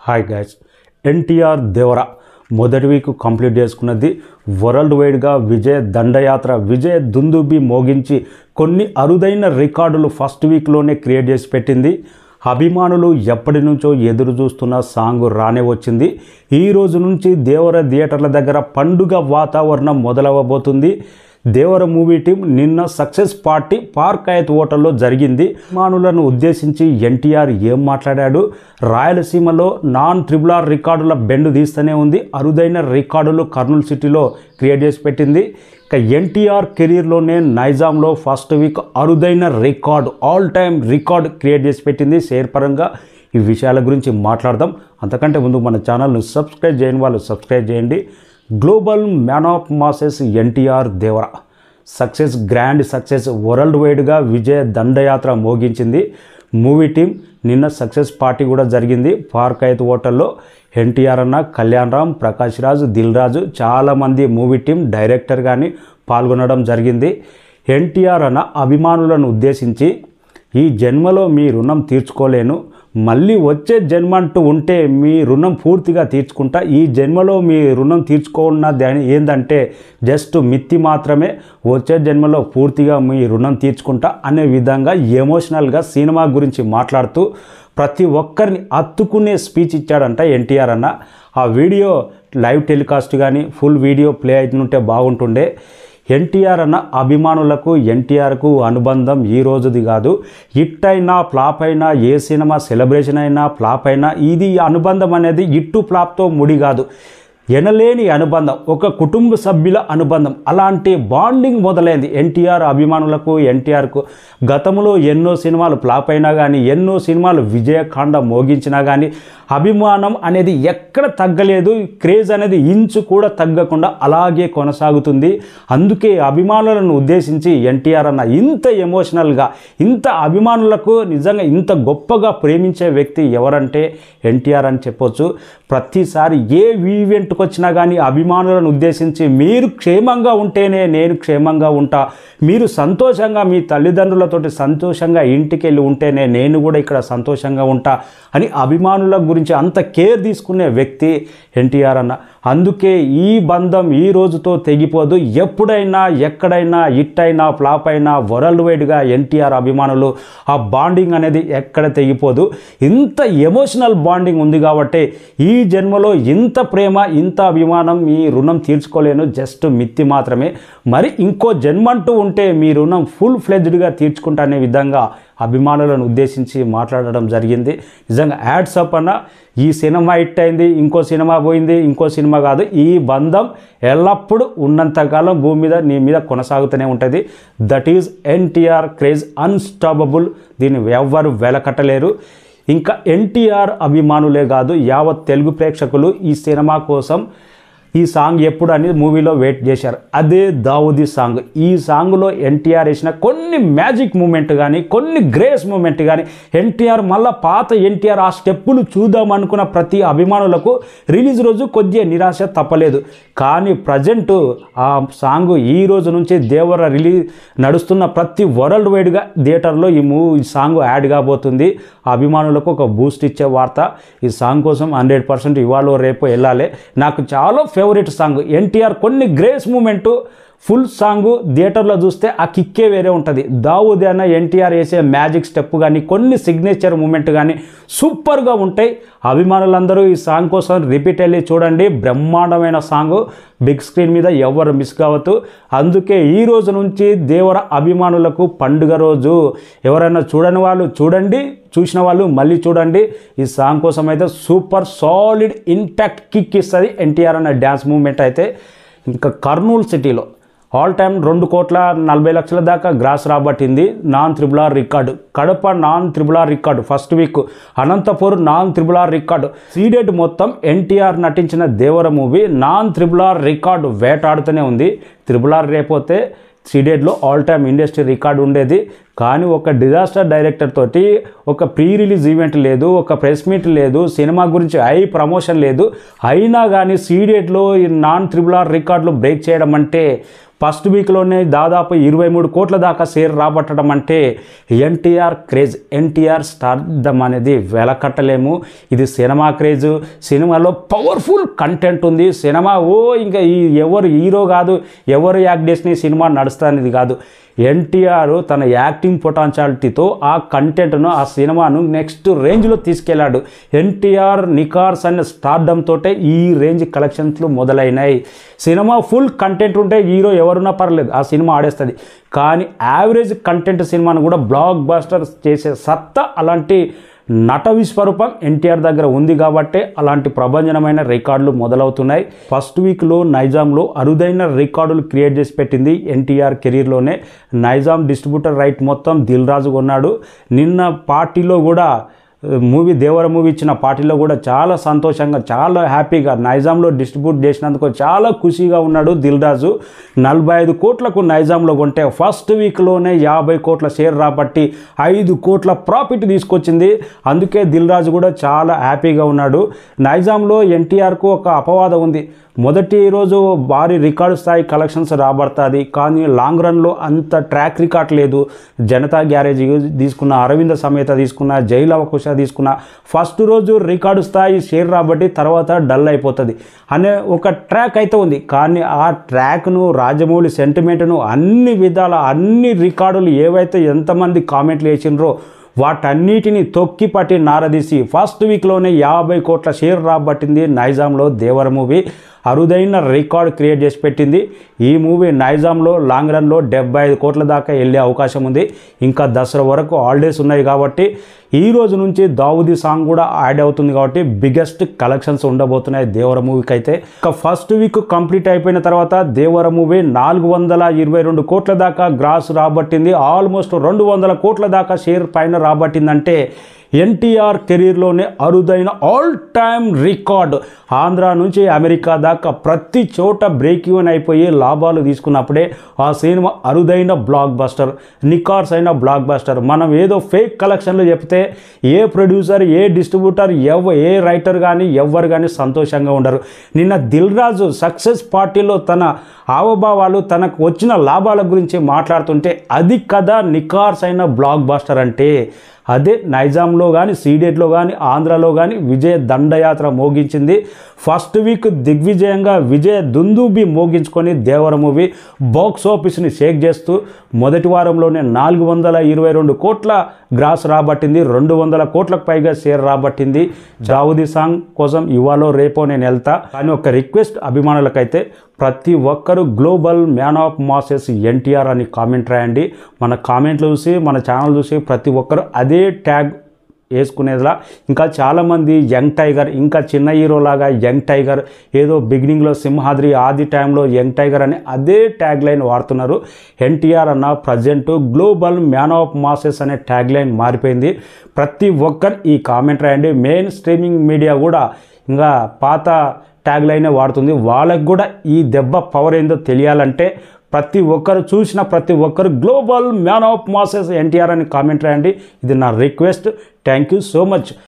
Hi guys, NTR Devara మొదటి week complete చేసుకున్నది. World వైడ్గా విజయ దండయాత్ర, విజయ దుందుబి మోగించి కొన్ని అరుదైన రికార్డులు ఫస్ట్ వీక్లోనే క్రియేట్ చేసి పెట్టింది. అభిమానులు ఎప్పటి నుంచో ఎదురు చూస్తున్న సాంగ్ రానే వచ్చింది. ఈ రోజు నుంచి దేవర థియేటర్ల దగ్గర పండుగ వాతావరణం మొదలవ్వబోతుంది. దేవర మూవీ టీం నిన్న సక్సెస్ పార్టీ పార్క్ హయత్ హోటల్లో జరిగింది. అభిమానులను ఉద్దేశించి ఎన్టీఆర్ ఏం మాట్లాడాడు? రాయలసీమలో నాన్-RRR రికార్డుల బెండు తీస్తూనే ఉంది. అరుదైన రికార్డులు కర్నూలు సిటీలో క్రియేట్ చేసి పెట్టింది. ఇక ఎన్టీఆర్ కెరీర్లోనే నైజాంలో ఫస్ట్ వీక్ అరుదైన record, all time record create చేసి పెట్టింది. షేర్ పరంగా ఈ విషయాల గురించి మాట్లాడదాం. అంతకంటే ముందు మన ఛానల్ను సబ్స్క్రైబ్ చేయని వాళ్ళు సబ్స్క్రైబ్ చేయండి. Global man of masses NTR Devara success, grand success, world వైడ్గా విజయ దండయాత్ర మోగించింది. మూవీ టీం నిన్న సక్సెస్ పార్టీ కూడా జరిగింది పార్క్ హయత్ హోటల్లో. ఎన్టీఆర్ అన్న, కళ్యాణ్ రామ్, ప్రకాష్ రాజ్, దిల్ రాజు, చాలామంది మూవీ టీం డైరెక్టర్ కానీ పాల్గొనడం జరిగింది. ఎన్టీఆర్ అన్న అభిమానులను ఉద్దేశించి, ఈ జన్మలో మీ రుణం తీర్చుకోలేను, మళ్ళీ వచ్చే జన్మ అంటూ ఉంటే మీ రుణం పూర్తిగా తీర్చుకుంటా, ఈ జన్మలో మీ రుణం తీర్చుకున్నది ఏంటంటే జస్ట్ మిత్తి మాత్రమే, వచ్చే జన్మలో పూర్తిగా మీ రుణం తీర్చుకుంటా అనే విధంగా ఎమోషనల్గా సినిమా గురించి మాట్లాడుతూ ప్రతి ఒక్కరిని హత్తుకునే స్పీచ్ ఇచ్చాడంట ఎన్టీఆర్ అన్న. ఆ వీడియో లైవ్ టెలికాస్ట్ కానీ ఫుల్ వీడియో ప్లే అవుతుంటే బాగుంటుండే. ఎన్టీఆర్ అన్న అభిమానులకు ఎన్టీఆర్కు అనుబంధం ఈ రోజుది కాదు. హిట్ అయినా ఫ్లాప్ అయినా, ఏ సినిమా సెలబ్రేషన్ అయినా ఫ్లాప్ అయినా, ఇది అనుబంధం అనేది హిట్టు ఫ్లాప్తో ముడి కాదు, ఎనలేని అనుబంధం, ఒక కుటుంబ సభ్యుల అనుబంధం. అలాంటి బాండింగ్ మొదలైంది ఎన్టీఆర్ అభిమానులకు, ఎన్టీఆర్కు. గతంలో ఎన్నో సినిమాలు ఫ్లాప్ అయినా కానీ, ఎన్నో సినిమాలు విజయకాండ మోగించినా కానీ అభిమానం అనేది ఎక్కడ తగ్గలేదు. క్రేజ్ అనేది ఇంచు కూడా తగ్గకుండా అలాగే కొనసాగుతుంది. అందుకే అభిమానులను ఉద్దేశించి ఎన్టీఆర్ అన్న ఇంత ఎమోషనల్గా, ఇంత అభిమానులకు నిజంగా ఇంత గొప్పగా ప్రేమించే వ్యక్తి ఎవరంటే ఎన్టీఆర్ అని చెప్పొచ్చు. ప్రతిసారి ఏ ఈవెంట్కి వచ్చినా కానీ అభిమానులను ఉద్దేశించి, మీరు క్షేమంగా ఉంటేనే నేను క్షేమంగా ఉంటా, మీరు సంతోషంగా మీ తల్లిదండ్రులతోటి సంతోషంగా ఇంటికి వెళ్ళి ఉంటేనే నేను కూడా ఇక్కడ సంతోషంగా ఉంటా అని అభిమానుల గురించి అంత కేర్ తీసుకునే వ్యక్తి ఎన్టీఆర్ అన్న. అందుకే ఈ బంధం ఈ రోజుతో తెగిపోదు. ఎప్పుడైనా ఎక్కడైనా హిట్ అయినా ఫ్లాప్ అయినా వరల్డ్ వైడ్గా ఎన్టీఆర్ అభిమానులు ఆ బాండింగ్ అనేది ఎక్కడ తెగిపోదు. ఇంత ఎమోషనల్ బాండింగ్ ఉంది కాబట్టి ఈ జన్మలో ఇంత ప్రేమ, ఇంత అభిమానం, మీ రుణం తీర్చుకోలేను, జస్ట్ మిత్తి మాత్రమే, మరి ఇంకో జన్మంటూ ఉంటే మీ రుణం ఫుల్ ఫ్లెడ్జ్డ్గా తీర్చుకుంటా అనే విధంగా అభిమానులను ఉద్దేశించి మాట్లాడడం జరిగింది. నిజంగా యాడ్స్ అప్ అన్న. ఈ సినిమా హిట్ అయింది, ఇంకో సినిమా పోయింది, ఇంకో సినిమా కాదు, ఈ బంధం ఎల్లప్పుడూ ఉన్నంతకాలం భూమి మీద నీ మీద కొనసాగుతూనే ఉంటుంది. That is NTR craze, unstoppable. దీన్ని ఎవ్వరు వెలకట్టలేరు. ఇంకా ఎన్టీఆర్ అభిమానులే కాదు, యావత్ తెలుగు ప్రేక్షకులు ఈ సినిమా కోసం ఈ సాంగ్ ఎప్పుడు అనేది మూవీలో వెయిట్ చేశారు. అదే దావుదీ సాంగ్. ఈ సాంగ్లో ఎన్టీఆర్ వేసిన కొన్ని మ్యాజిక్ మూమెంట్ కానీ, కొన్ని గ్రేస్ మూమెంట్ కానీ, ఎన్టీఆర్ మళ్ళీ పాత ఎన్టీఆర్ ఆ స్టెప్పులు చూద్దామనుకున్న ప్రతి అభిమానులకు రిలీజ్ రోజు కొద్దిగా నిరాశ తప్పలేదు. కానీ ప్రజెంట్ ఆ సాంగ్ ఈ రోజు నుంచి దేవర రిలీజ్ నడుస్తున్న ప్రతి వరల్డ్ వైడ్గా థియేటర్లో ఈ సాంగ్ యాడ్ కాబోతుంది. అభిమానులకు ఒక బూస్ట్ ఇచ్చే వార్త. ఈ సాంగ్ కోసం 100% ఇవాళ రేపు వెళ్ళాలి. నాకు చాలా ఫేవరెట్ సాంగ్ ఎన్టీఆర్. కొన్ని గ్రేస్ మూమెంటు, ఫుల్ సాంగ్ థియేటర్లో చూస్తే ఆ కిక్కే వేరే ఉంటుంది. దావుద్ అన్న ఎన్టీఆర్ వేసే మ్యాజిక్ స్టెప్ కానీ, కొన్ని సిగ్నేచర్ మూమెంట్ కానీ సూపర్గా ఉంటాయి. అభిమానులందరూ ఈ సాంగ్ కోసం రిపీట్ వెళ్ళి చూడండి. బ్రహ్మాండమైన సాంగ్, బిగ్ స్క్రీన్ మీద ఎవరు మిస్ కావద్దు. అందుకే ఈ రోజు నుంచి దేవర అభిమానులకు పండుగ రోజు. ఎవరైనా చూడని వాళ్ళు చూడండి, చూసిన వాళ్ళు మళ్ళీ చూడండి. ఈ సాంగ్ కోసం అయితే సూపర్ సాలిడ్ ఇంపాక్ట్ కిక్ ఇస్తుంది ఎన్టీఆర్ అన్న డ్యాన్స్ మూమెంట్ అయితే. ఇంకా కర్నూలు సిటీలో ఆల్ టైమ్ 2,40,00,000 దాకా గ్రాస్ రాబట్టింది non-RRR record. Kadapa non-RRR record first week, Anantapur non-RRR record. Ceded మొత్తం ఎన్టీఆర్ నటించిన దేవర మూవీ నాన్-RRR రికార్డు వేటాడుతూనే ఉంది. RRR రేపోతే సీడెడ్లో ఆల్ టైమ్ ఇండస్ట్రీ రికార్డు ఉండేది. కానీ ఒక డిజాస్టర్ డైరెక్టర్ తోటి ఒక ప్రీ రిలీజ్ ఈవెంట్ లేదు, ఒక ప్రెస్ మీట్ లేదు, సినిమా గురించి హై ప్రమోషన్ లేదు. అయినా కానీ సీడెడ్లో ఈ నాన్-RRR రికార్డులు బ్రేక్ చేయడం అంటే ఫస్ట్ వీక్లోనే దాదాపు 23 కోట్ల దాకా షేర్ రాబట్టడం అంటే ఎన్టీఆర్ క్రేజ్, ఎన్టీఆర్ స్టార్డమ్ అనేది వెలకట్టలేము. ఇది సినిమా క్రేజ్, సినిమాలో పవర్ఫుల్ కంటెంట్ ఉంది. సినిమా ఇంకా ఎవరు హీరో కాదు, ఎవరు యాక్ట్ చేసిన సినిమా నడుస్తుంది కాదు. ఎన్టీఆర్ తన యాక్టింగ్ పొటెన్షియాలిటీతో ఆ కంటెంట్ను, ఆ సినిమాను నెక్స్ట్ రేంజ్లో తీసుకెళ్లాడు. ఎన్టీఆర్ నికార్స్ అనే స్టార్డమ్ తోటే ఈ రేంజ్ కలెక్షన్స్లు మొదలైనాయి. సినిమా ఫుల్ కంటెంట్ ఉంటే హీరో ఎవరున్నా పర్లేదు, ఆ సినిమా ఆడేస్తుంది. కానీ యావరేజ్ కంటెంట్ సినిమాను కూడా బ్లాక్ బస్టర్ చేసే సత్తా అలాంటి నట విశ్వరూపం ఎన్టీఆర్ దగ్గర ఉంది కాబట్టి అలాంటి ప్రభంజనమైన రికార్డులు మొదలవుతున్నాయి. ఫస్ట్ వీక్లో నైజాంలో అరుదైన రికార్డులు క్రియేట్ చేసి పెట్టింది ఎన్టీఆర్ కెరీర్లోనే. నైజాం డిస్ట్రిబ్యూటర్ రైట్ మొత్తం దిల్ రాజు కొన్నాడు. నిన్న పార్టీలో కూడా దేవర మూవీ ఇచ్చిన పార్టీలో కూడా చాలా సంతోషంగా, చాలా హ్యాపీగా నైజాంలో డిస్ట్రిబ్యూట్ చేసినందుకు చాలా ఖుషిగా ఉన్నాడు దిల్ రాజు. 45 కోట్లకు నైజాంలో కొంటే ఫస్ట్ వీక్లోనే 50 కోట్ల షేర్ రాబట్టి 5 కోట్ల ప్రాఫిట్ తీసుకొచ్చింది. అందుకే దిల్ రాజు కూడా చాలా హ్యాపీగా ఉన్నాడు. నైజాంలో ఎన్టీఆర్కు ఒక అపవాదం ఉంది. మొదటి రోజు భారీ రికార్డు స్థాయి కలెక్షన్స్ రాబడుతుంది, కానీ లాంగ్ రన్లో అంత ట్రాక్ రికార్డ్ లేదు. జనతా గ్యారేజ్ తీసుకున్న, అరవింద సమేత తీసుకున్న, జైలవకుశ తీసుకున్న, ఫస్ట్ రోజు రికార్డు స్థాయి షేర్ రాబట్టి తర్వాత డల్ అయిపోతుంది అనే ఒక ట్రాక్ అయితే ఉంది. కానీ ఆ ట్రాక్ను, రాజమౌళి సెంటిమెంట్ను, అన్ని విధాల అన్ని రికార్డులు ఏవైతే ఎంతమంది కామెంట్లు వేసినరో వాటన్నిటిని తొక్కిపట్టి నారదీసి ఫస్ట్ వీక్లోనే 50 కోట్ల షేర్ రాబట్టింది నైజాంలో దేవర మూవీ. అరుదైన రికార్డ్ క్రియేట్ చేసి పెట్టింది. ఈ మూవీ నైజాంలో లాంగ్ రన్లో 75 కోట్ల దాకా వెళ్ళే అవకాశం ఉంది. ఇంకా దసరా వరకు హాలిడేస్ ఉన్నాయి కాబట్టి ఈ రోజు నుంచి దావుదీ సాంగ్ కూడా యాడ్ అవుతుంది కాబట్టి బిగ్గెస్ట్ కలెక్షన్స్ ఉండబోతున్నాయి దేవర మూవీకి అయితే. ఇక ఫస్ట్ వీక్ కంప్లీట్ అయిపోయిన తర్వాత దేవర మూవీ 422 కోట్ల దాకా గ్రాస్ రాబట్టింది. ఆల్మోస్ట్ 200 కోట్ల దాకా షేర్ పైన రాబట్టిందంటే ఎన్టీఆర్ కెరీర్లోనే అరుదైన ఆల్ టైమ్ రికార్డ్. ఆంధ్ర నుంచి అమెరికా దాకా ప్రతి చోట బ్రేక్ ఈవెన్ అయిపోయి లాభాలు తీసుకున్నప్పుడే ఆ సినిమా అరుదైన బ్లాక్ బస్టర్, నికార్స్ అయిన బ్లాక్ బస్టర్. మనం ఏదో ఫేక్ కలెక్షన్లు చెప్తే ఏ ప్రొడ్యూసర్, ఏ డిస్ట్రిబ్యూటర్, ఏ రైటర్ కానీ ఎవ్వరు కానీ సంతోషంగా ఉండరు. నిన్న దిల్ రాజు సక్సెస్ పార్టీలో తన హావభావాలు, తనకు వచ్చిన లాభాల గురించి మాట్లాడుతుంటే అది కదా నికార్స్ అయిన బ్లాక్ బస్టర్ అంటే. అదే నైజాంలో కానీ, సీడెట్లో కానీ, ఆంధ్రాలో కానీ విజయ దండయాత్ర మోగించింది. ఫస్ట్ వీక్ దిగ్విజయంగా విజయ దుందుబి మోగించుకొని దేవర మూవీ బాక్స్ ఆఫీస్ని షేక్ చేస్తూ మొదటి వారంలోనే 422 కోట్ల గ్రాస్ రాబట్టింది. 200 కోట్లకు పైగా షేర్ రాబట్టింది. దావుదీ సాంగ్ కోసం ఇవాళ రేపో నేను వెళ్తా. కానీ ఒక రిక్వెస్ట్ అభిమానులకైతే, ప్రతి ఒక్కరు global man of masses NTR అని కామెంట్ రాయండి. మన కామెంట్లు చూసి, మన ఛానల్ చూసి ప్రతి ఒక్కరు అదే ట్యాగ్ వేసుకునేదిలా. ఇంకా చాలామంది యంగ్ టైగర్, ఇంకా చిన్న హీరోలాగా యంగ్ టైగర్, ఏదో బిగినింగ్లో సింహాద్రి ఆది టైంలో యంగ్ టైగర్ అని అదే ట్యాగ్ లైన్ వాడుతున్నారు. ఎన్టీఆర్ అన్న present global man of masses అనే ట్యాగ్ లైన్ మారిపోయింది. ప్రతి ఒక్కరు ఈ కామెంట్ రాయండి. మెయిన్ స్ట్రీమింగ్ మీడియా కూడా ఇంకా పాత ట్యాగ్ లైనే వాడుతుంది. వాళ్ళకు కూడా ఈ దెబ్బ పవర్ ఏందో తెలియాలంటే ప్రతి ఒక్కరు చూసిన ప్రతి ఒక్కరు global man of masses NTR అని కామెంట్ రాయండి. ఇది నా request. Thank you so much.